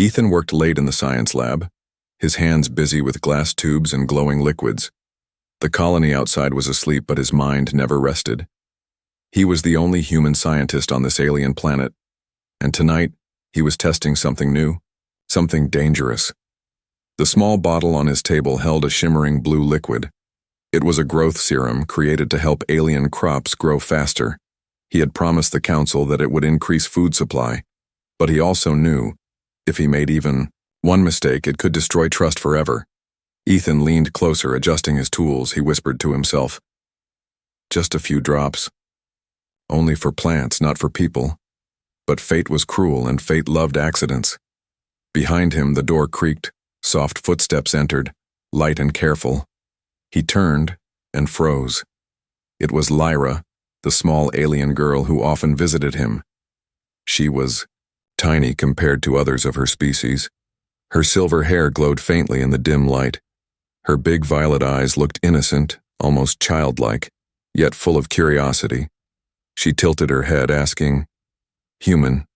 Ethan worked late in the science lab, his hands busy with glass tubes and glowing liquids. The colony outside was asleep, but his mind never rested. He was the only human scientist on this alien planet, and tonight he was testing something new, something dangerous. The small bottle on his table held a shimmering blue liquid. It was a growth serum created to help alien crops grow faster. He had promised the council that it would increase food supply, but he also knew, if he made even one mistake, it could destroy trust forever. Ethan leaned closer, adjusting his tools. He whispered to himself, "Just a few drops. Only for plants, not for people." But fate was cruel, and fate loved accidents. Behind him, the door creaked. Soft footsteps entered, light and careful. He turned and froze. It was Lyra, the small alien girl who often visited him. She was tiny compared to others of her species. Her silver hair glowed faintly in the dim light. Her big violet eyes looked innocent, almost childlike, yet full of curiosity. She tilted her head, asking, "Human,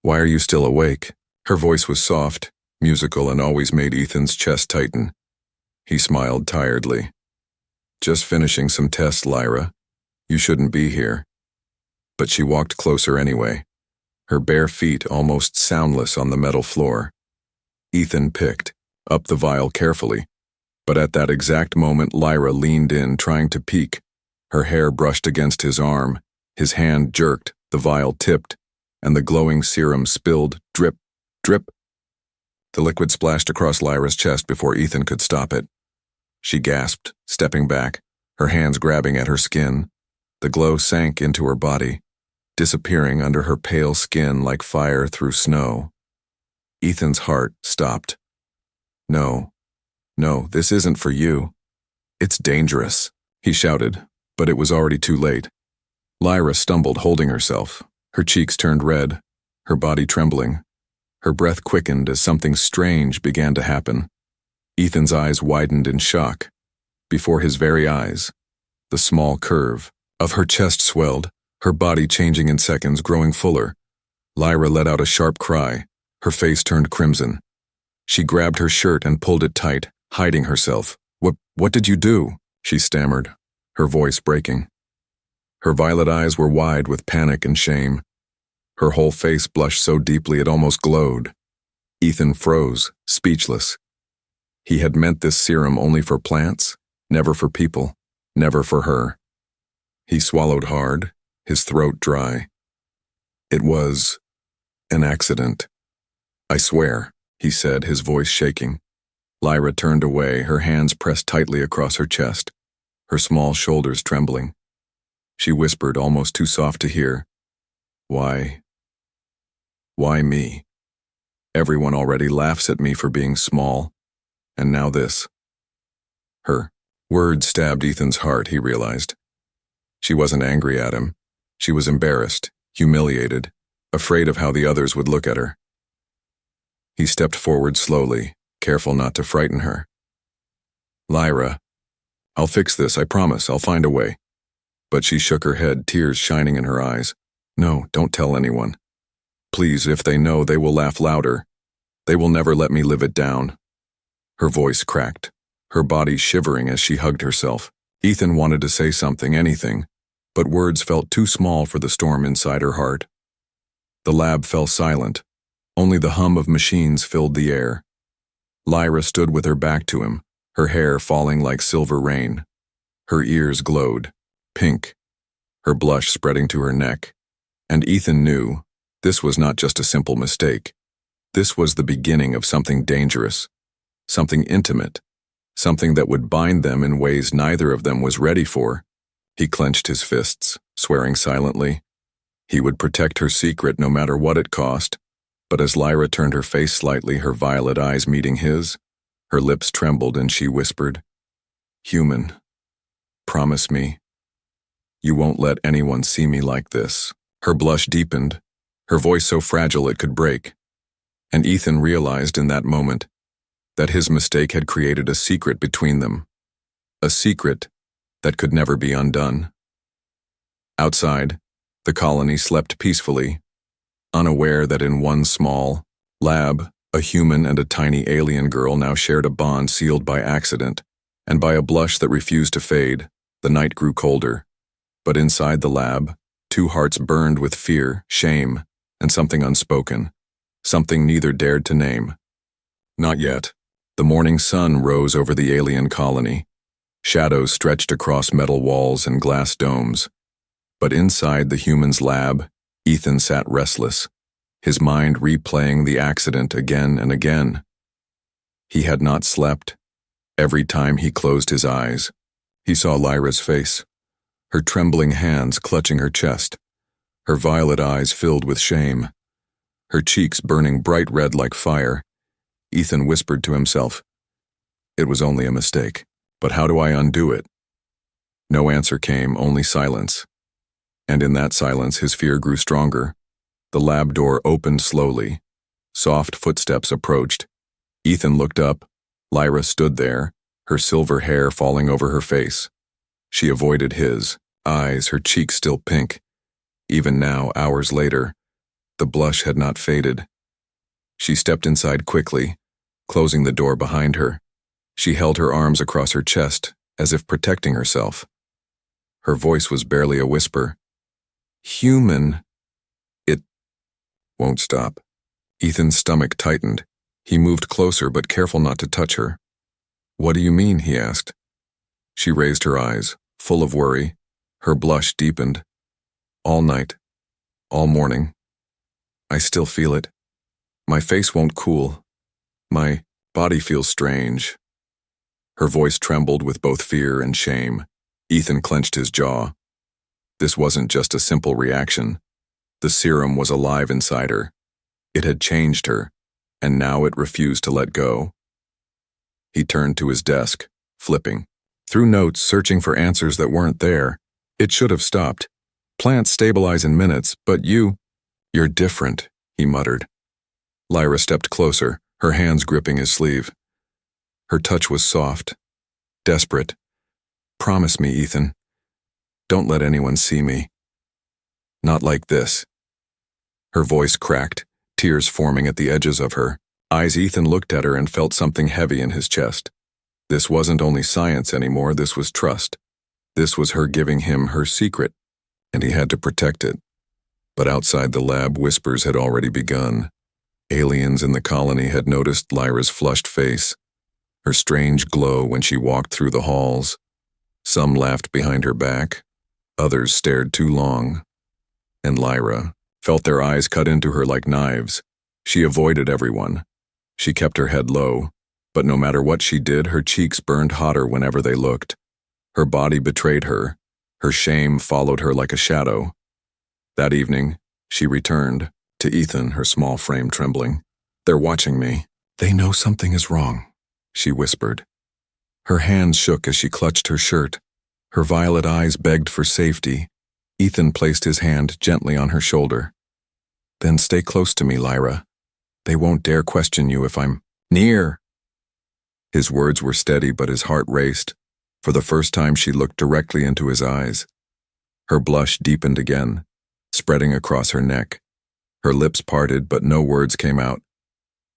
why are you still awake?" Her voice was soft, musical, and always made Ethan's chest tighten. He smiled tiredly. "Just finishing some tests, Lyra. You shouldn't be here." But she walked closer anyway, her bare feet almost soundless on the metal floor. Ethan picked up the vial carefully, but at that exact moment Lyra leaned in, trying to peek. Her hair brushed against his arm, his hand jerked, the vial tipped, and the glowing serum spilled, drip, drip. The liquid splashed across Lyra's chest before Ethan could stop it. She gasped, stepping back, her hands grabbing at her skin. The glow sank into her body, disappearing under her pale skin like fire through snow. Ethan's heart stopped. No, this isn't for you. It's dangerous," he shouted, but it was already too late. Lyra stumbled, holding herself. Her cheeks turned red, her body trembling. Her breath quickened as something strange began to happen. Ethan's eyes widened in shock. Before his very eyes, the small curve of her chest swelled, her body changing in seconds, growing fuller. Lyra let out a sharp cry. Her face turned crimson. She grabbed her shirt and pulled it tight, hiding herself. What did you do?" she stammered, her voice breaking. Her violet eyes were wide with panic and shame. Her whole face blushed so deeply it almost glowed. Ethan froze, speechless. He had meant this serum only for plants, never for people, never for her. He swallowed hard, his throat dry. "It was an accident. I swear," he said, his voice shaking. Lyra turned away, her hands pressed tightly across her chest, her small shoulders trembling. She whispered, almost too soft to hear, Why me? Everyone already laughs at me for being small, and now this." Her words stabbed Ethan's heart, he realized. She wasn't angry at him. She was embarrassed, humiliated, afraid of how the others would look at her. He stepped forward slowly, careful not to frighten her. "Lyra, I'll fix this, I promise, I'll find a way." But she shook her head, tears shining in her eyes. "No, don't tell anyone. Please, if they know, they will laugh louder. They will never let me live it down." Her voice cracked, her body shivering as she hugged herself. Ethan wanted to say something, anything, but words felt too small for the storm inside her heart. The lab fell silent. Only the hum of machines filled the air. Lyra stood with her back to him, her hair falling like silver rain. Her ears glowed, pink, her blush spreading to her neck. And Ethan knew this was not just a simple mistake. This was the beginning of something dangerous, something intimate, something that would bind them in ways neither of them was ready for. He clenched his fists, swearing silently. He would protect her secret no matter what it cost. But as Lyra turned her face slightly, her violet eyes meeting his, her lips trembled and she whispered, "Human, promise me, you won't let anyone see me like this." Her blush deepened, her voice so fragile it could break. And Ethan realized in that moment that his mistake had created a secret between them, a secret that could never be undone. Outside, the colony slept peacefully, unaware that in one small, Lab, a human and a tiny alien girl now shared a bond sealed by accident, and by a blush that refused to fade. The night grew colder. But inside the lab, two hearts burned with fear, shame, and something unspoken, something neither dared to name. Not yet. The morning sun rose over the alien colony. Shadows stretched across metal walls and glass domes. But inside the human's lab, Ethan sat restless, his mind replaying the accident again and again. He had not slept. Every time he closed his eyes, he saw Lyra's face, her trembling hands clutching her chest, her violet eyes filled with shame, her cheeks burning bright red like fire. Ethan whispered to himself, "It was only a mistake, but how do I undo it?" No answer came, only silence. And in that silence, his fear grew stronger. The lab door opened slowly. Soft footsteps approached. Ethan looked up. Lyra stood there, her silver hair falling over her face. She avoided his eyes, her cheeks still pink. Even now, hours later, the blush had not faded. She stepped inside quickly, closing the door behind her. She held her arms across her chest, as if protecting herself. Her voice was barely a whisper. "Human." It won't stop. Ethan's stomach tightened. He moved closer, but careful not to touch her. "What do you mean?" he asked. She raised her eyes, full of worry. Her blush deepened. "All night, all morning. I still feel it. My face won't cool. My body feels strange." Her voice trembled with both fear and shame. Ethan clenched his jaw. This wasn't just a simple reaction. The serum was alive inside her. It had changed her, and now it refused to let go. He turned to his desk, flipping through notes, searching for answers that weren't there. It should have stopped. "Plants stabilize in minutes, but you're different," he muttered. Lyra stepped closer, her hands gripping his sleeve. Her touch was soft, desperate. "Promise me, Ethan. Don't let anyone see me. Not like this." Her voice cracked, tears forming at the edges of her eyes. Ethan looked at her and felt something heavy in his chest. This wasn't only science anymore, this was trust. This was her giving him her secret, and he had to protect it. But outside the lab, whispers had already begun. Aliens in the colony had noticed Lyra's flushed face, her strange glow when she walked through the halls. Some laughed behind her back, others stared too long. And Lyra felt their eyes cut into her like knives. She avoided everyone. She kept her head low, but no matter what she did, her cheeks burned hotter whenever they looked. Her body betrayed her. Her shame followed her like a shadow. That evening, she returned, to Ethan, her small frame trembling. "They're watching me. They know something is wrong," she whispered. Her hands shook as she clutched her shirt. Her violet eyes begged for safety. Ethan placed his hand gently on her shoulder. "Then stay close to me, Lyra. They won't dare question you if I'm near." His words were steady, but his heart raced. For the first time, she looked directly into his eyes. Her blush deepened again, spreading across her neck. Her lips parted, but no words came out.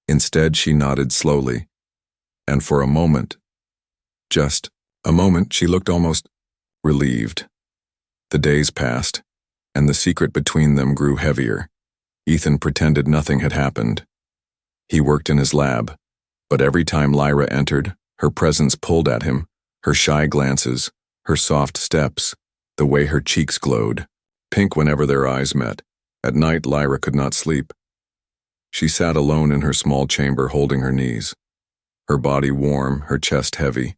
Instead, she nodded slowly. And for a moment, just a moment, she looked almost relieved. The days passed, and the secret between them grew heavier. Ethan pretended nothing had happened. He worked in his lab, but every time Lyra entered, her presence pulled at him, her shy glances, her soft steps, the way her cheeks glowed, pink whenever their eyes met. At night, Lyra could not sleep. She sat alone in her small chamber, holding her knees, her body warm, her chest heavy.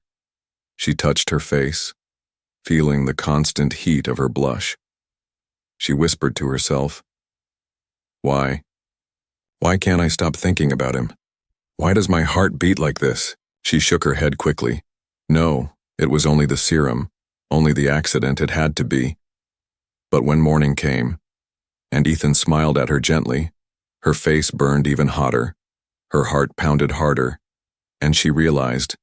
She touched her face, feeling the constant heat of her blush. She whispered to herself, "Why? Why can't I stop thinking about him? Why does my heart beat like this?" She shook her head quickly. No, it was only the serum, only the accident. It had to be. But when morning came, and Ethan smiled at her gently, her face burned even hotter, her heart pounded harder, and she realized,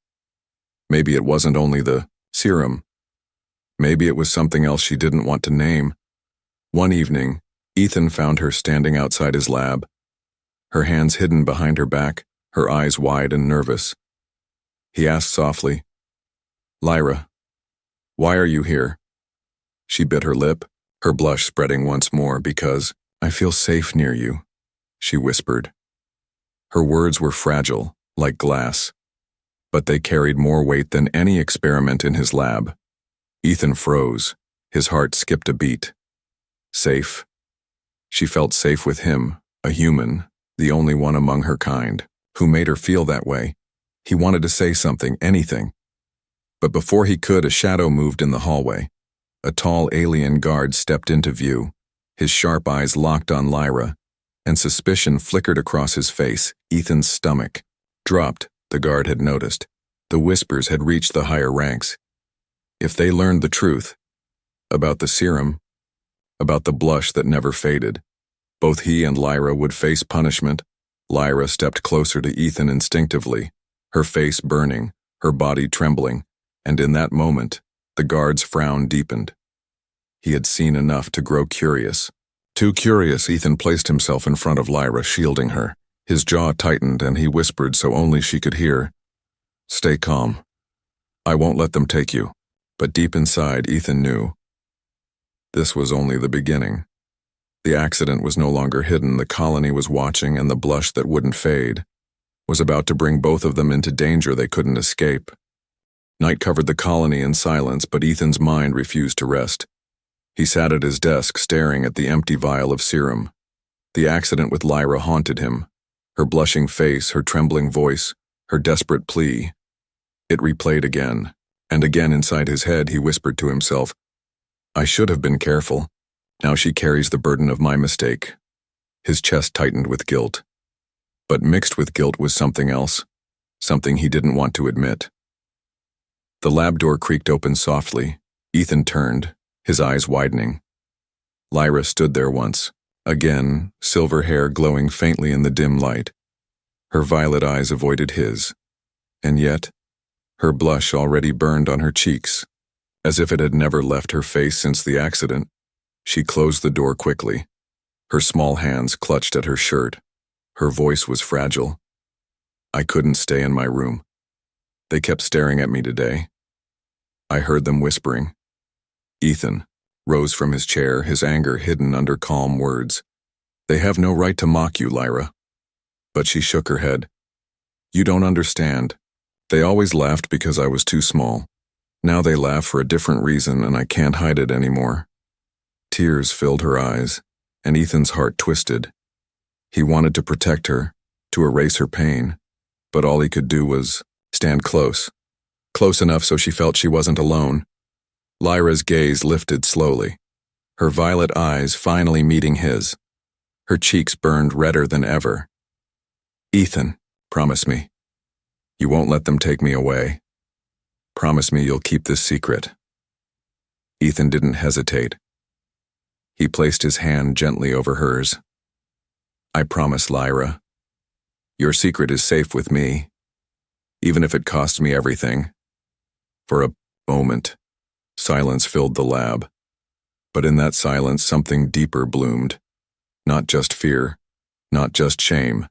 maybe it wasn't only the serum. Maybe it was something else she didn't want to name. One evening, Ethan found her standing outside his lab. her hands hidden behind her back, her eyes wide and nervous. He asked softly, "Lyra, why are you here?" She bit her lip, her blush spreading once more. "Because I feel safe near you," she whispered. Her words were fragile, like glass, but they carried more weight than any experiment in his lab. Ethan froze. His heart skipped a beat. Safe. She felt safe with him, a human, the only one among her kind, who made her feel that way. He wanted to say something, anything. But before he could, a shadow moved in the hallway. A tall alien guard stepped into view, his sharp eyes locked on Lyra, and suspicion flickered across his face. Ethan's stomach dropped. The guard had noticed. The whispers had reached the higher ranks. If they learned the truth about the serum, about the blush that never faded, both he and Lyra would face punishment. Lyra stepped closer to Ethan instinctively, her face burning, her body trembling, and in that moment, the guard's frown deepened. He had seen enough to grow curious. Too curious, Ethan placed himself in front of Lyra, shielding her. His jaw tightened and he whispered so only she could hear, "Stay calm. I won't let them take you." But deep inside, Ethan knew this was only the beginning. The accident was no longer hidden. The colony was watching, and the blush that wouldn't fade was about to bring both of them into danger they couldn't escape. Night covered the colony in silence, but Ethan's mind refused to rest. He sat at his desk, staring at the empty vial of serum. The accident with Lyra haunted him. Her blushing face, her trembling voice, her desperate plea. It replayed again, and again inside his head he whispered to himself, "I should have been careful. Now she carries the burden of my mistake." His chest tightened with guilt. But mixed with guilt was something else, something he didn't want to admit. The lab door creaked open softly. Ethan turned, his eyes widening. Lyra stood there once, again, silver hair glowing faintly in the dim light. Her violet eyes avoided his, and yet, her blush already burned on her cheeks, as if it had never left her face since the accident. She closed the door quickly. Her small hands clutched at her shirt. Her voice was fragile. "I couldn't stay in my room. They kept staring at me today. I heard them whispering." Ethan rose from his chair, his anger hidden under calm words. "They have no right to mock you, Lyra." But she shook her head. "You don't understand. They always laughed because I was too small. Now they laugh for a different reason, and I can't hide it anymore." Tears filled her eyes, and Ethan's heart twisted. He wanted to protect her, to erase her pain, but all he could do was stand close enough so she felt she wasn't alone. Lyra's gaze lifted slowly, her violet eyes finally meeting his. Her cheeks burned redder than ever. "Ethan, promise me. You won't let them take me away. Promise me you'll keep this secret." Ethan didn't hesitate. He placed his hand gently over hers. "I promise, Lyra. Your secret is safe with me, even if it costs me everything." For a moment, silence filled the lab. But in that silence, something deeper bloomed. Not just fear, not just shame,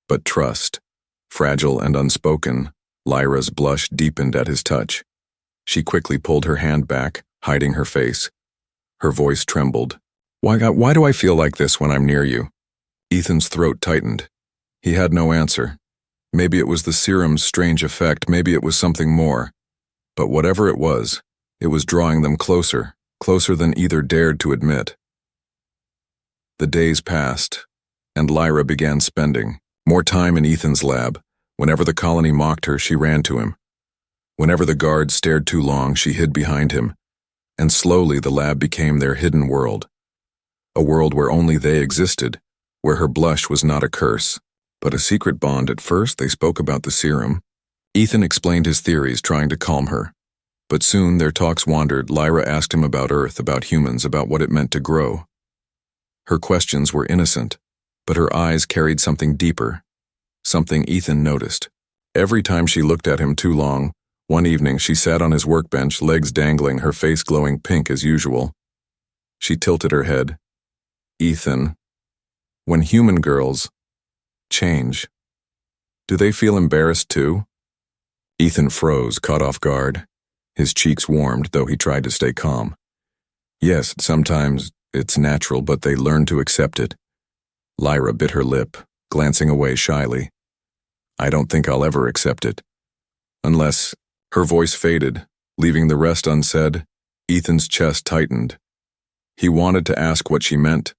but trust. Fragile and unspoken, Lyra's blush deepened at his touch. She quickly pulled her hand back, hiding her face. Her voice trembled. Why do I feel like this when I'm near you?" Ethan's throat tightened. He had no answer. Maybe it was the serum's strange effect, maybe it was something more. But whatever it was drawing them closer than either dared to admit. The days passed, and Lyra began spending more time in Ethan's lab. Whenever the colony mocked her, she ran to him. Whenever the guard stared too long, she hid behind him. And slowly the lab became their hidden world. A world where only they existed, where her blush was not a curse, but a secret bond. At first, they spoke about the serum. Ethan explained his theories, trying to calm her. But soon their talks wandered. Lyra asked him about Earth, about humans, about what it meant to grow. Her questions were innocent, but her eyes carried something deeper, something Ethan noticed. Every time she looked at him too long, one evening she sat on his workbench, legs dangling, her face glowing pink as usual. She tilted her head. "Ethan, when human girls change. Do they feel embarrassed too? Ethan froze, caught off guard. His cheeks warmed, though he tried to stay calm. Yes, sometimes it's natural, but they learn to accept it. Lyra bit her lip, glancing away shyly. I don't think I'll ever accept it. Unless... Her voice faded, leaving the rest unsaid. Ethan's chest tightened. He wanted to ask what she meant,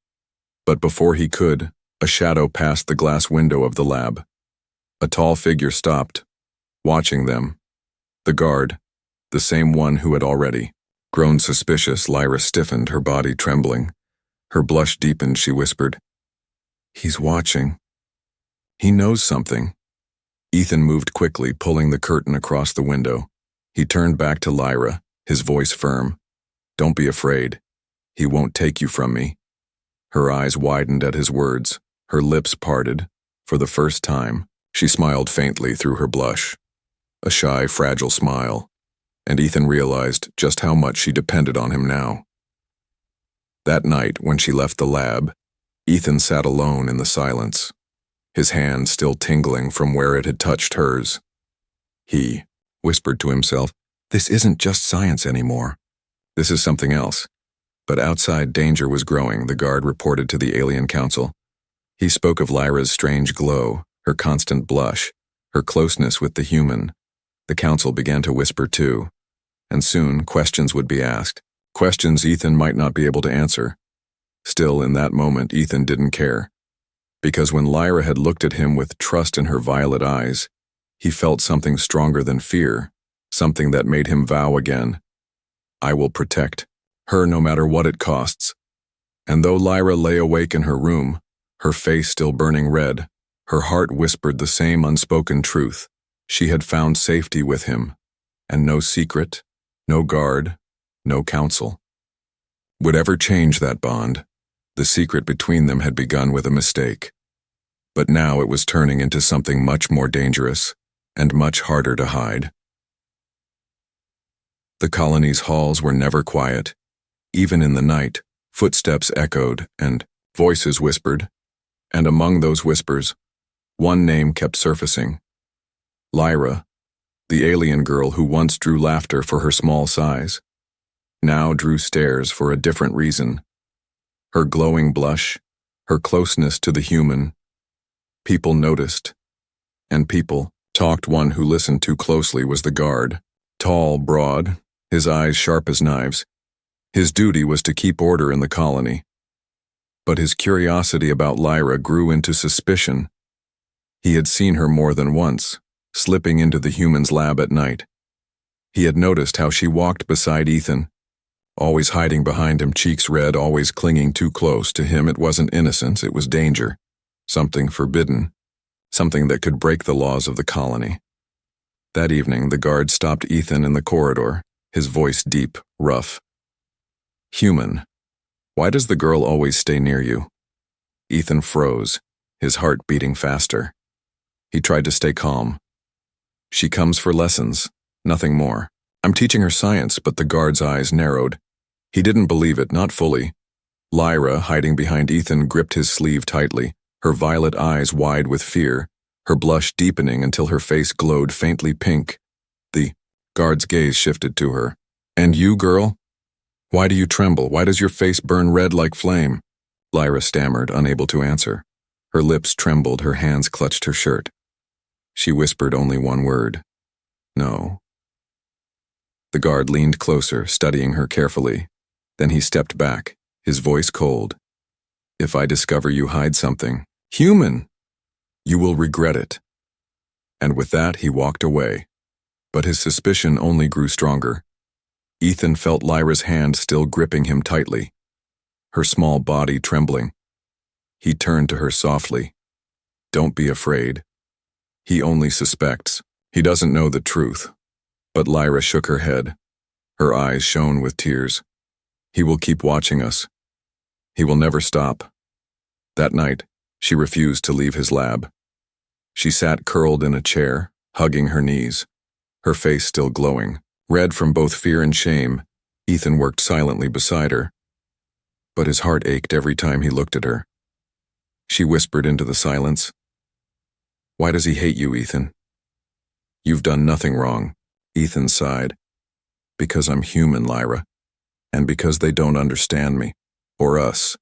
but before he could, a shadow passed the glass window of the lab. A tall figure stopped, watching them. The guard, the same one who had already grown suspicious. Lyra stiffened, her body trembling. Her blush deepened. She whispered, "He's watching. He knows something." Ethan moved quickly, pulling the curtain across the window. He turned back to Lyra, his voice firm. "Don't be afraid. He won't take you from me." Her eyes widened at his words. Her lips parted. For the first time, she smiled faintly through her blush. A shy, fragile smile. And Ethan realized just how much she depended on him now. That night, when she left the lab, Ethan sat alone in the silence, his hand still tingling from where it had touched hers. He whispered to himself, "This isn't just science anymore. This is something else." But outside, danger was growing, the guard reported to the Alien Council. He spoke of Lyra's strange glow, her constant blush, her closeness with the human. The council began to whisper too, and soon questions would be asked, questions Ethan might not be able to answer. Still, in that moment, Ethan didn't care, because when Lyra had looked at him with trust in her violet eyes, he felt something stronger than fear, something that made him vow again, "I will protect her no matter what it costs." And though Lyra lay awake in her room, her face still burning red, her heart whispered the same unspoken truth. She had found safety with him, and no secret, no guard, no counsel would ever change that bond. The secret between them had begun with a mistake, but now it was turning into something much more dangerous and much harder to hide. The colony's halls were never quiet. Even in the night, footsteps echoed and voices whispered, and among those whispers, one name kept surfacing. Lyra, the alien girl who once drew laughter for her small size, now drew stares for a different reason. Her glowing blush, her closeness to the human. People noticed, and people talked. One who listened too closely was the guard, tall, broad, his eyes sharp as knives. His duty was to keep order in the colony. But his curiosity about Lyra grew into suspicion. He had seen her more than once, slipping into the human's lab at night. He had noticed how she walked beside Ethan, always hiding behind him, cheeks red, always clinging too close. To him, it wasn't innocence, it was danger. Something forbidden, something that could break the laws of the colony. That evening, the guard stopped Ethan in the corridor, his voice deep, rough. "Human, why does the girl always stay near you?" Ethan froze, his heart beating faster. He tried to stay calm. "She comes for lessons, nothing more. I'm teaching her science." But the guard's eyes narrowed. He didn't believe it, not fully. Lyra, hiding behind Ethan, gripped his sleeve tightly, her violet eyes wide with fear, her blush deepening until her face glowed faintly pink. The guard's gaze shifted to her. "And you, girl? Why do you tremble? Why does your face burn red like flame?" Lyra stammered, unable to answer. Her lips trembled, her hands clutched her shirt. She whispered only one word. "No." The guard leaned closer, studying her carefully. Then he stepped back, his voice cold. "If I discover you hide something, human, you will regret it." And with that, he walked away. But his suspicion only grew stronger. Ethan felt Lyra's hand still gripping him tightly, her small body trembling. He turned to her softly. "Don't be afraid. He only suspects. He doesn't know the truth." But Lyra shook her head. Her eyes shone with tears. "He will keep watching us. He will never stop." That night, she refused to leave his lab. She sat curled in a chair, hugging her knees, her face still glowing, red from both fear and shame. Ethan worked silently beside her, but his heart ached every time he looked at her. She whispered into the silence, Why does he hate you, Ethan? You've done nothing wrong, Ethan sighed. Because I'm human, Lyra. And because they don't understand me. Or us.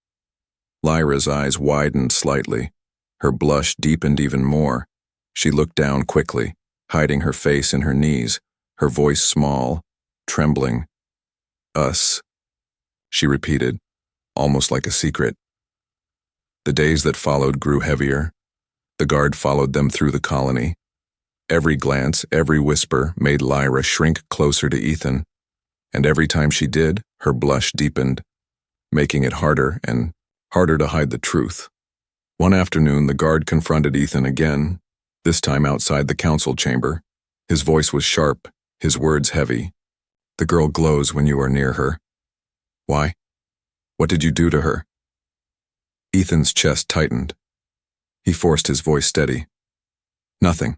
Lyra's eyes widened slightly. Her blush deepened even more. She looked down quickly, hiding her face in her knees, her voice small, trembling. Us, she repeated, almost like a secret. The days that followed grew heavier. The guard followed them through the colony. Every glance, every whisper made Lyra shrink closer to Ethan, and every time she did, her blush deepened, making it harder and harder to hide the truth. One afternoon, the guard confronted Ethan again, this time outside the council chamber. His voice was sharp, his words heavy. The girl glows when you are near her. Why? What did you do to her? Ethan's chest tightened. He forced his voice steady. Nothing.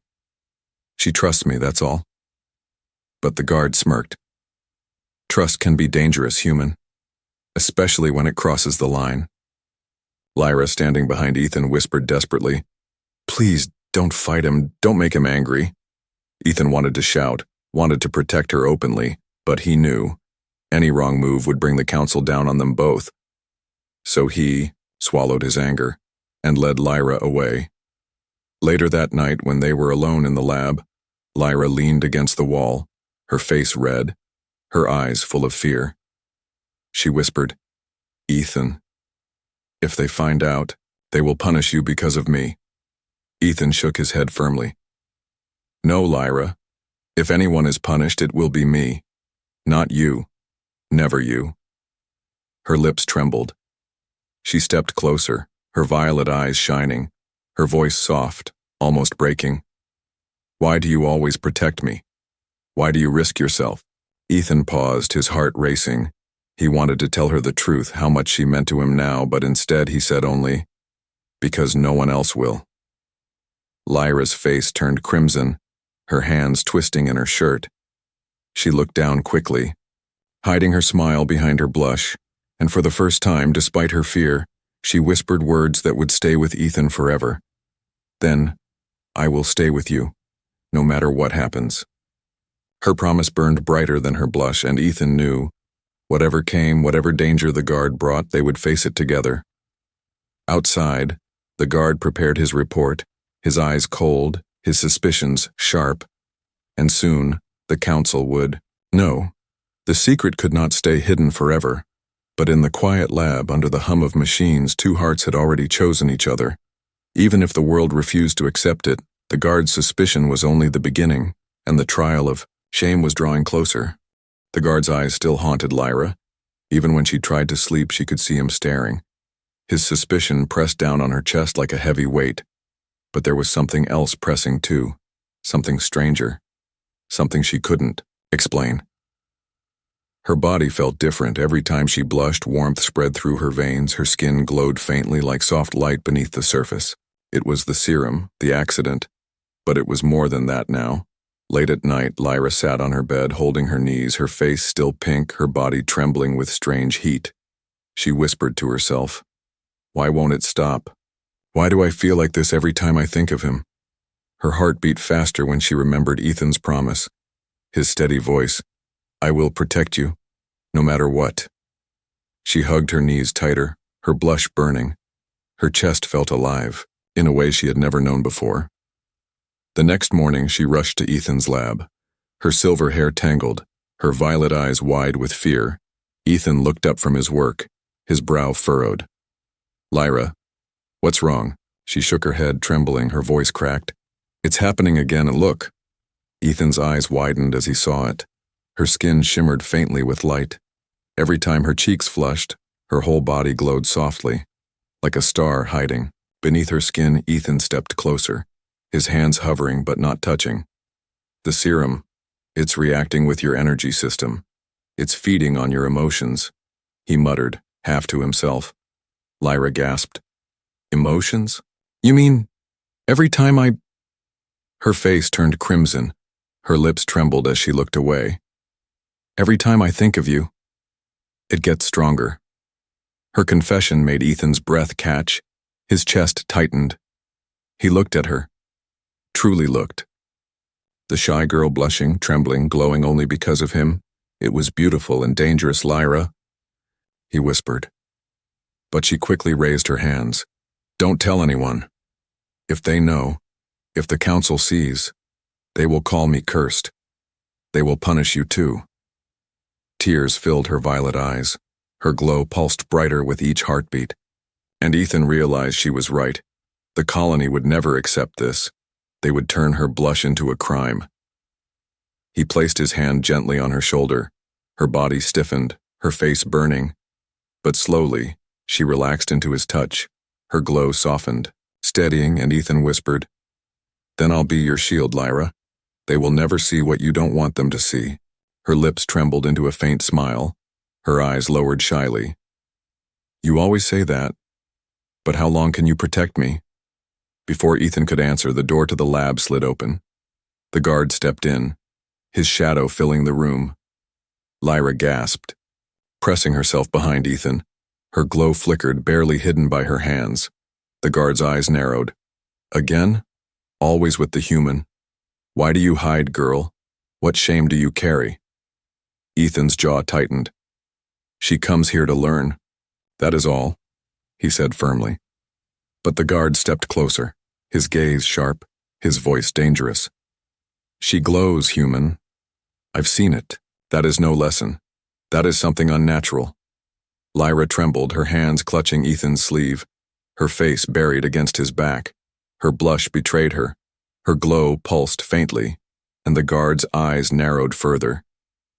She trusts me, that's all. But the guard smirked. Trust can be dangerous, human, especially when it crosses the line. Lyra, standing behind Ethan, whispered desperately, Please, don't fight him, don't make him angry. Ethan wanted to shout, wanted to protect her openly, but he knew any wrong move would bring the council down on them both. So he swallowed his anger and led Lyra away. Later that night, when they were alone in the lab, Lyra leaned against the wall, her face red, her eyes full of fear. She whispered, Ethan, if they find out, they will punish you because of me. Ethan shook his head firmly. No, Lyra. If anyone is punished, it will be me. Not you. Never you. Her lips trembled. She stepped closer, her violet eyes shining, her voice soft, almost breaking. Why do you always protect me? Why do you risk yourself? Ethan paused, his heart racing. He wanted to tell her the truth, how much she meant to him now, but instead he said only, because no one else will. Lyra's face turned crimson, her hands twisting in her shirt. She looked down quickly, hiding her smile behind her blush, and for the first time, despite her fear, she whispered words that would stay with Ethan forever. Then, I will stay with you, no matter what happens. Her promise burned brighter than her blush, and Ethan knew, whatever came, whatever danger the guard brought, they would face it together. Outside, the guard prepared his report, his eyes cold, his suspicions sharp, and soon the council would know. The secret could not stay hidden forever, but in the quiet lab under the hum of machines, two hearts had already chosen each other. Even if the world refused to accept it, the guard's suspicion was only the beginning, and the trial of shame was drawing closer. The guard's eyes still haunted Lyra. Even when she tried to sleep, she could see him staring. His suspicion pressed down on her chest like a heavy weight. But there was something else pressing too, something stranger, something she couldn't explain. Her body felt different. Every time she blushed, warmth spread through her veins, her skin glowed faintly like soft light beneath the surface. It was the serum, the accident, but it was more than that now. Late at night, Lyra sat on her bed, holding her knees, her face still pink, her body trembling with strange heat. She whispered to herself, Why won't it stop? Why do I feel like this every time I think of him? Her heart beat faster when she remembered Ethan's promise. His steady voice, I will protect you, no matter what. She hugged her knees tighter, her blush burning. Her chest felt alive, in a way she had never known before. The next morning, she rushed to Ethan's lab. Her silver hair tangled, her violet eyes wide with fear. Ethan looked up from his work, his brow furrowed. Lyra, what's wrong? She shook her head, trembling, her voice cracked. It's happening again, and look. Ethan's eyes widened as he saw it. Her skin shimmered faintly with light. Every time her cheeks flushed, her whole body glowed softly, like a star hiding. Beneath her skin, Ethan stepped closer, his hands hovering but not touching. The serum, it's reacting with your energy system. It's feeding on your emotions, he muttered, half to himself. Lyra gasped. Emotions? You mean, every time I... Her face turned crimson. Her lips trembled as she looked away. Every time I think of you, it gets stronger. Her confession made Ethan's breath catch. His chest tightened. He looked at her. truly looked. The shy girl blushing, trembling, glowing only because of him. It was beautiful and dangerous, Lyra, he whispered. But she quickly raised her hands. Don't tell anyone. If they know, if the council sees, they will call me cursed. They will punish you too. Tears filled her violet eyes. Her glow pulsed brighter with each heartbeat. And Ethan realized she was right. The colony would never accept this. They would turn her blush into a crime. He placed his hand gently on her shoulder. Her body stiffened, her face burning. But slowly, she relaxed into his touch. Her glow softened, steadying, and Ethan whispered, "Then I'll be your shield, Lyra. They will never see what you don't want them to see." Her lips trembled into a faint smile. Her eyes lowered shyly. "You always say that. But how long can you protect me?" Before Ethan could answer, the door to the lab slid open. The guard stepped in, his shadow filling the room. Lyra gasped, pressing herself behind Ethan. Her glow flickered, barely hidden by her hands. The guard's eyes narrowed. "Again? Always with the human. Why do you hide, girl? What shame do you carry?" Ethan's jaw tightened. "She comes here to learn. That is all," he said firmly. But the guard stepped closer, his gaze sharp, his voice dangerous. "She glows, human. I've seen it. That is no lesson. That is something unnatural." Lyra trembled, her hands clutching Ethan's sleeve, her face buried against his back. Her blush betrayed her. Her glow pulsed faintly, and the guard's eyes narrowed further.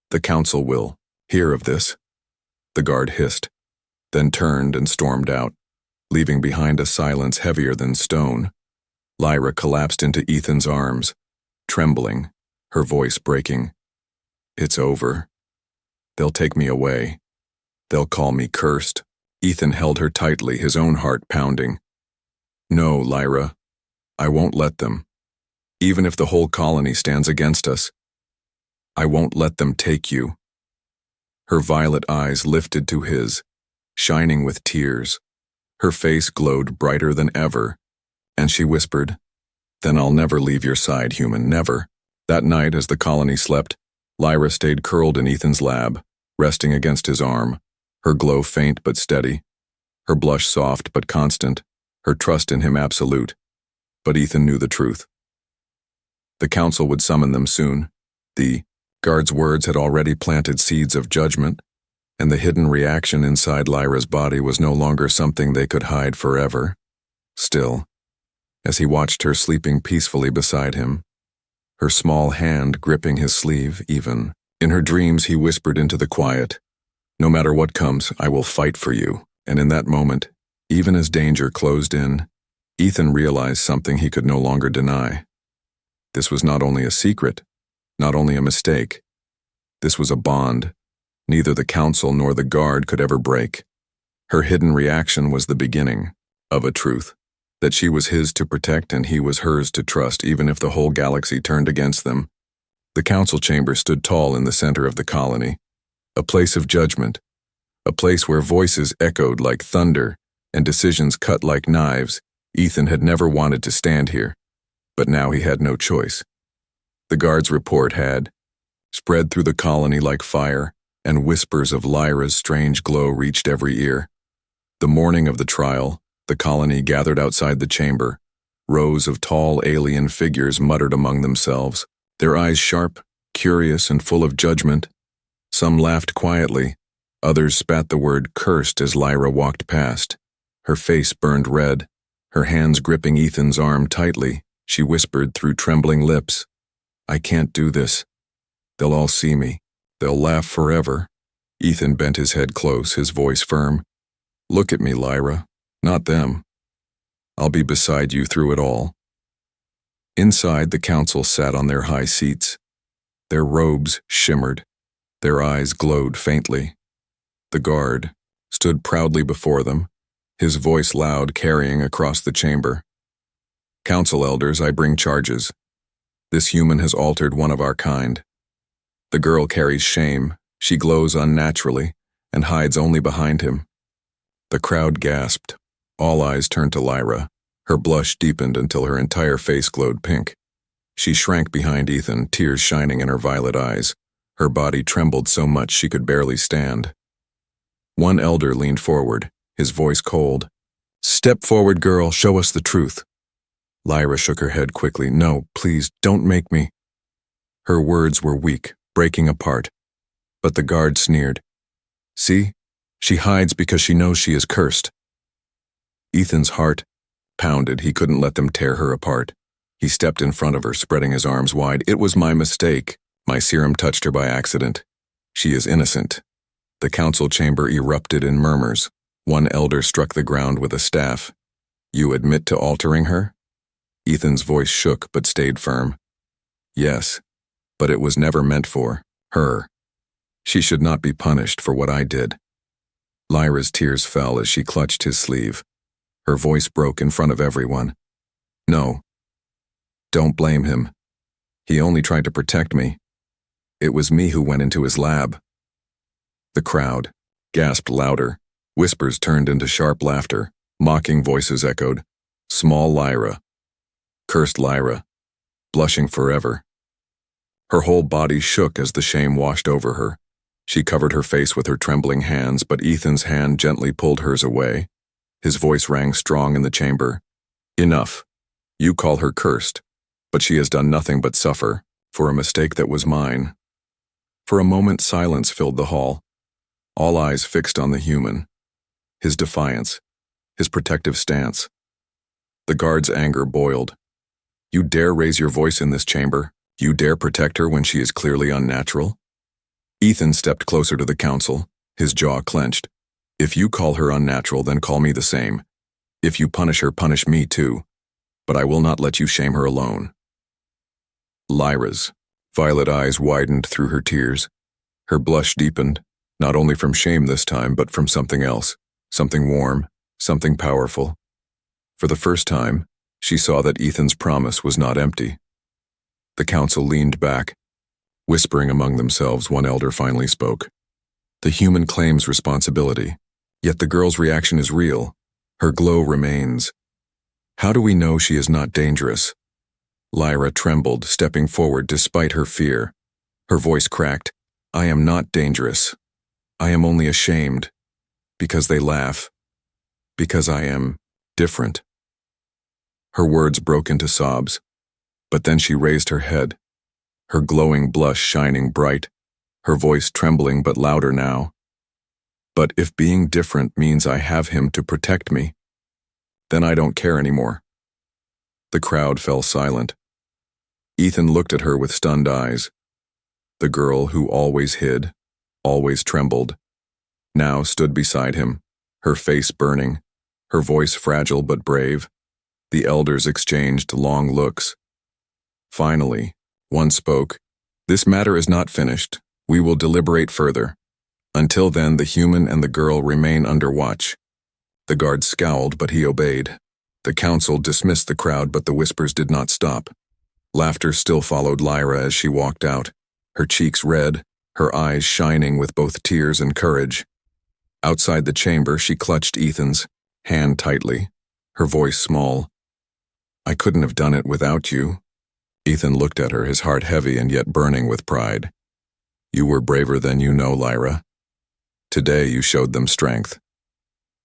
"The council will hear of this," the guard hissed, then turned and stormed out, leaving behind a silence heavier than stone. Lyra collapsed into Ethan's arms, trembling, her voice breaking. "It's over. They'll take me away. They'll call me cursed." Ethan held her tightly, his own heart pounding. "No, Lyra. I won't let them. Even if the whole colony stands against us, I won't let them take you." Her violet eyes lifted to his, shining with tears. Her face glowed brighter than ever, and she whispered, "Then I'll never leave your side, human, never." That night, as the colony slept, Lyra stayed curled in Ethan's lab, resting against his arm, her glow faint but steady, her blush soft but constant, her trust in him absolute. But Ethan knew the truth. The council would summon them soon. The guard's words had already planted seeds of judgment, and the hidden reaction inside Lyra's body was no longer something they could hide forever. Still, as he watched her sleeping peacefully beside him, her small hand gripping his sleeve, even in her dreams, he whispered into the quiet, "No matter what comes, I will fight for you." And in that moment, even as danger closed in, Ethan realized something he could no longer deny. This was not only a secret, not only a mistake. This was a bond neither the council nor the guard could ever break. Her hidden reaction was the beginning of a truth, that she was his to protect and he was hers to trust, even if the whole galaxy turned against them. The council chamber stood tall in the center of the colony, a place of judgment, a place where voices echoed like thunder and decisions cut like knives. Ethan had never wanted to stand here, but now he had no choice. The guard's report had spread through the colony like fire, and whispers of Lyra's strange glow reached every ear. The morning of the trial, the colony gathered outside the chamber. Rows of tall alien figures muttered among themselves, their eyes sharp, curious, and full of judgment. Some laughed quietly, others spat the word cursed as Lyra walked past. Her face burned red, her hands gripping Ethan's arm tightly. She whispered through trembling lips, "I can't do this. They'll all see me. They'll laugh forever." Ethan bent his head close, his voice firm. "Look at me, Lyra, not them. I'll be beside you through it all." Inside, the council sat on their high seats. Their robes shimmered, their eyes glowed faintly. The guard stood proudly before them, his voice loud, carrying across the chamber. "Council elders, I bring charges. This human has altered one of our kind. The girl carries shame, she glows unnaturally, and hides only behind him." The crowd gasped. All eyes turned to Lyra. Her blush deepened until her entire face glowed pink. She shrank behind Ethan, tears shining in her violet eyes. Her body trembled so much she could barely stand. One elder leaned forward, his voice cold. "Step forward, girl, show us the truth." Lyra shook her head quickly. "No, please, don't make me." Her words were weak, breaking apart. But the guard sneered. "See? She hides because she knows she is cursed." Ethan's heart pounded. He couldn't let them tear her apart. He stepped in front of her, spreading his arms wide. "It was my mistake. My serum touched her by accident. She is innocent." The council chamber erupted in murmurs. One elder struck the ground with a staff. "You admit to altering her?" Ethan's voice shook but stayed firm. "Yes, but it was never meant for her. She should not be punished for what I did." Lyra's tears fell as she clutched his sleeve. Her voice broke in front of everyone. "No. Don't blame him. He only tried to protect me. It was me who went into his lab." The crowd gasped louder. Whispers turned into sharp laughter. Mocking voices echoed. Small Lyra. Cursed Lyra. Blushing forever. Her whole body shook as the shame washed over her. She covered her face with her trembling hands, but Ethan's hand gently pulled hers away. His voice rang strong in the chamber. "Enough. You call her cursed, but she has done nothing but suffer for a mistake that was mine." For a moment, silence filled the hall, all eyes fixed on the human. His defiance, his protective stance. The guard's anger boiled. "You dare raise your voice in this chamber? You dare protect her when she is clearly unnatural?" Ethan stepped closer to the council, his jaw clenched. "If you call her unnatural, then call me the same. If you punish her, punish me too. But I will not let you shame her alone." Lyra's violet eyes widened through her tears. Her blush deepened, not only from shame this time, but from something else, something warm, something powerful. For the first time, she saw that Ethan's promise was not empty. The council leaned back. Whispering among themselves, one elder finally spoke. "The human claims responsibility, yet the girl's reaction is real. Her glow remains. How do we know she is not dangerous?" Lyra trembled, stepping forward despite her fear. Her voice cracked. "I am not dangerous. I am only ashamed. Because they laugh. Because I am different." Her words broke into sobs. But then she raised her head, her glowing blush shining bright, her voice trembling but louder now. "But if being different means I have him to protect me, then I don't care anymore." The crowd fell silent. Ethan looked at her with stunned eyes. The girl who always hid, always trembled, now stood beside him, her face burning, her voice fragile but brave. The elders exchanged long looks. Finally, one spoke. "This matter is not finished. We will deliberate further. Until then, the human and the girl remain under watch." The guard scowled, but he obeyed. The council dismissed the crowd, but the whispers did not stop. Laughter still followed Lyra as she walked out, her cheeks red, her eyes shining with both tears and courage. Outside the chamber, she clutched Ethan's hand tightly, her voice small. "I couldn't have done it without you." Ethan looked at her, his heart heavy and yet burning with pride. "You were braver than you know, Lyra. Today you showed them strength."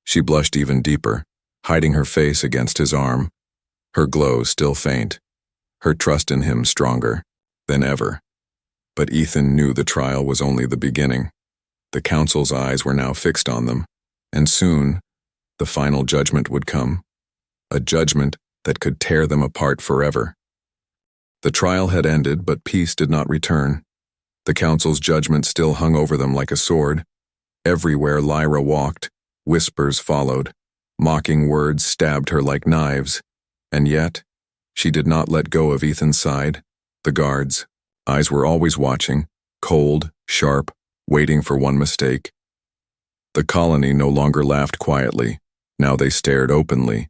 She blushed even deeper, hiding her face against his arm, her glow still faint, her trust in him stronger than ever. But Ethan knew the trial was only the beginning. The council's eyes were now fixed on them, and soon the final judgment would come, a judgment that could tear them apart forever. The trial had ended, but peace did not return. The council's judgment still hung over them like a sword. Everywhere Lyra walked, whispers followed. Mocking words stabbed her like knives. And yet, she did not let go of Ethan's side. The guards' eyes were always watching, cold, sharp, waiting for one mistake. The colony no longer laughed quietly. Now they stared openly,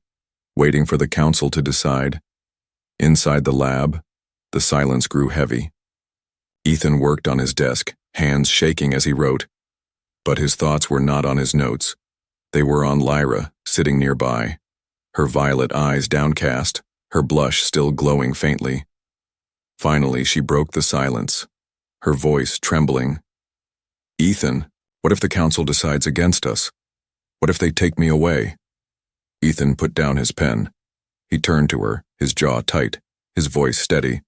waiting for the council to decide. Inside the lab, the silence grew heavy. Ethan worked on his desk, hands shaking as he wrote. But his thoughts were not on his notes. They were on Lyra, sitting nearby, her violet eyes downcast, her blush still glowing faintly. Finally, she broke the silence, her voice trembling. "Ethan, what if the council decides against us? What if they take me away?" Ethan put down his pen. He turned to her, his jaw tight, his voice steady.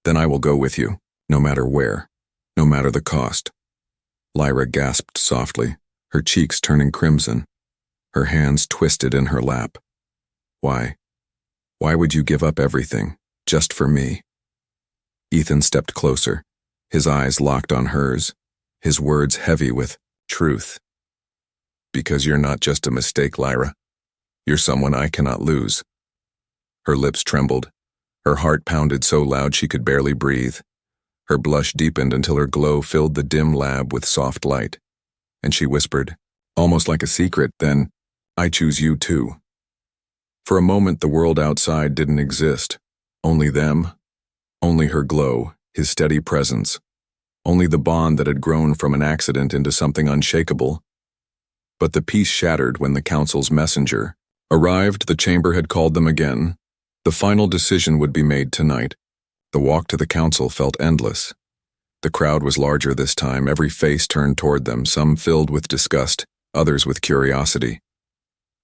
"Then I will go with you, no matter where, no matter the cost." Lyra gasped softly, her cheeks turning crimson, her hands twisted in her lap. "Why? Why would you give up everything, just for me?" Ethan stepped closer, his eyes locked on hers, his words heavy with truth. "Because you're not just a mistake, Lyra. You're someone I cannot lose." Her lips trembled. Her heart pounded so loud she could barely breathe. Her blush deepened until her glow filled the dim lab with soft light. And she whispered, almost like a secret, "Then, I choose you too." For a moment the world outside didn't exist. Only them. Only her glow, his steady presence. Only the bond that had grown from an accident into something unshakable. But the peace shattered when the council's messenger arrived. The chamber had called them again. The final decision would be made tonight. The walk to the council felt endless. The crowd was larger this time, every face turned toward them, some filled with disgust, others with curiosity.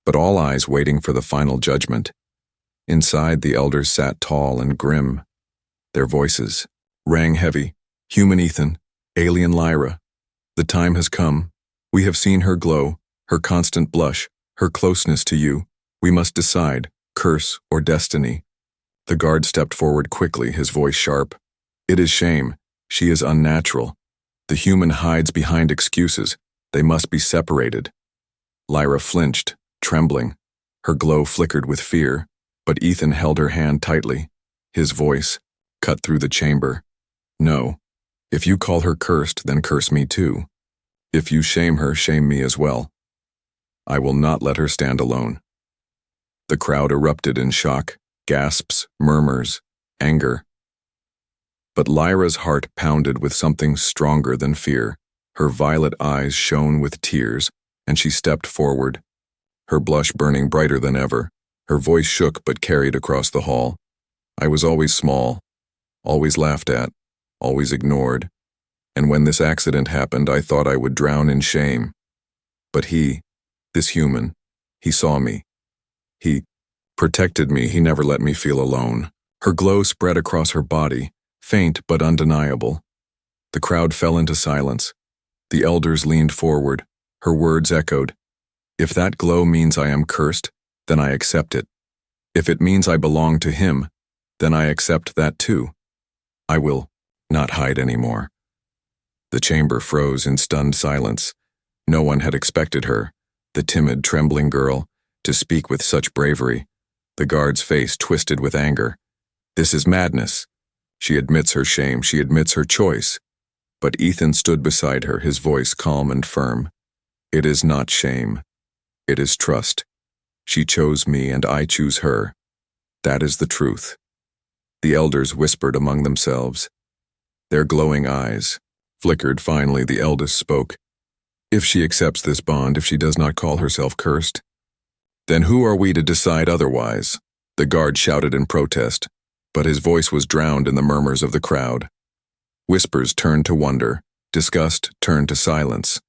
But all eyes waiting for the final judgment. Inside, the elders sat tall and grim. Their voices rang heavy. "Human Ethan, alien Lyra. The time has come. We have seen her glow, her constant blush, her closeness to you. We must decide, curse or destiny." The guard stepped forward quickly, his voice sharp. "It is shame. She is unnatural. The human hides behind excuses. They must be separated." Lyra flinched, trembling. Her glow flickered with fear, but Ethan held her hand tightly. His voice cut through the chamber. "No. If you call her cursed, then curse me too. If you shame her, shame me as well. I will not let her stand alone." The crowd erupted in shock, gasps, murmurs, anger. But Lyra's heart pounded with something stronger than fear. Her violet eyes shone with tears, and she stepped forward, her blush burning brighter than ever. Her voice shook but carried across the hall. "I was always small, always laughed at, always ignored, and when this accident happened, I thought I would drown in shame. But he, this human, he saw me. He protected me. He never let me feel alone." Her glow spread across her body, faint but undeniable. The crowd fell into silence. The elders leaned forward. Her words echoed. "If that glow means I am cursed, then I accept it. If it means I belong to him, then I accept that too. I will not hide anymore." The chamber froze in stunned silence. No one had expected her, the timid, trembling girl, to speak with such bravery. The guard's face twisted with anger. "This is madness." She admits her shame, she admits her choice. But Ethan stood beside her, his voice calm and firm. "It is not shame. It is trust. She chose me and I choose her. That is the truth." The elders whispered among themselves. Their glowing eyes flickered. Finally, the eldest spoke. "If she accepts this bond, if she does not call herself cursed, then who are we to decide otherwise?" The guard shouted in protest, but his voice was drowned in the murmurs of the crowd. Whispers turned to wonder, disgust turned to silence,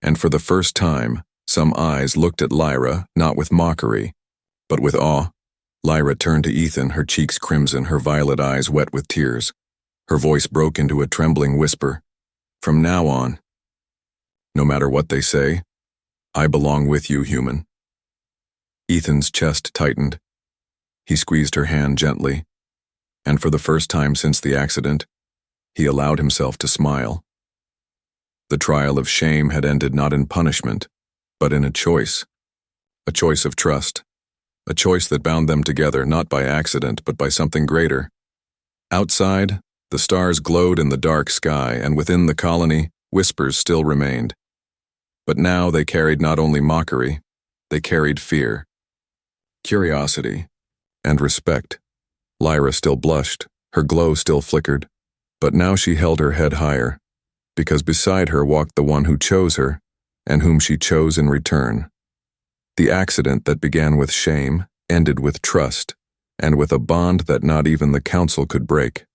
and for the first time, some eyes looked at Lyra, not with mockery, but with awe. Lyra turned to Ethan, her cheeks crimson, her violet eyes wet with tears. Her voice broke into a trembling whisper. "From now on, no matter what they say, I belong with you, human." Ethan's chest tightened. He squeezed her hand gently, and for the first time since the accident, he allowed himself to smile. The trial of shame had ended not in punishment, but in a choice of trust, a choice that bound them together not by accident but by something greater. Outside, the stars glowed in the dark sky, and within the colony, whispers still remained. But now they carried not only mockery, they carried fear, curiosity, and respect. Lyra still blushed, her glow still flickered, but now she held her head higher, because beside her walked the one who chose her, and whom she chose in return. The accident that began with shame ended with trust, and with a bond that not even the council could break.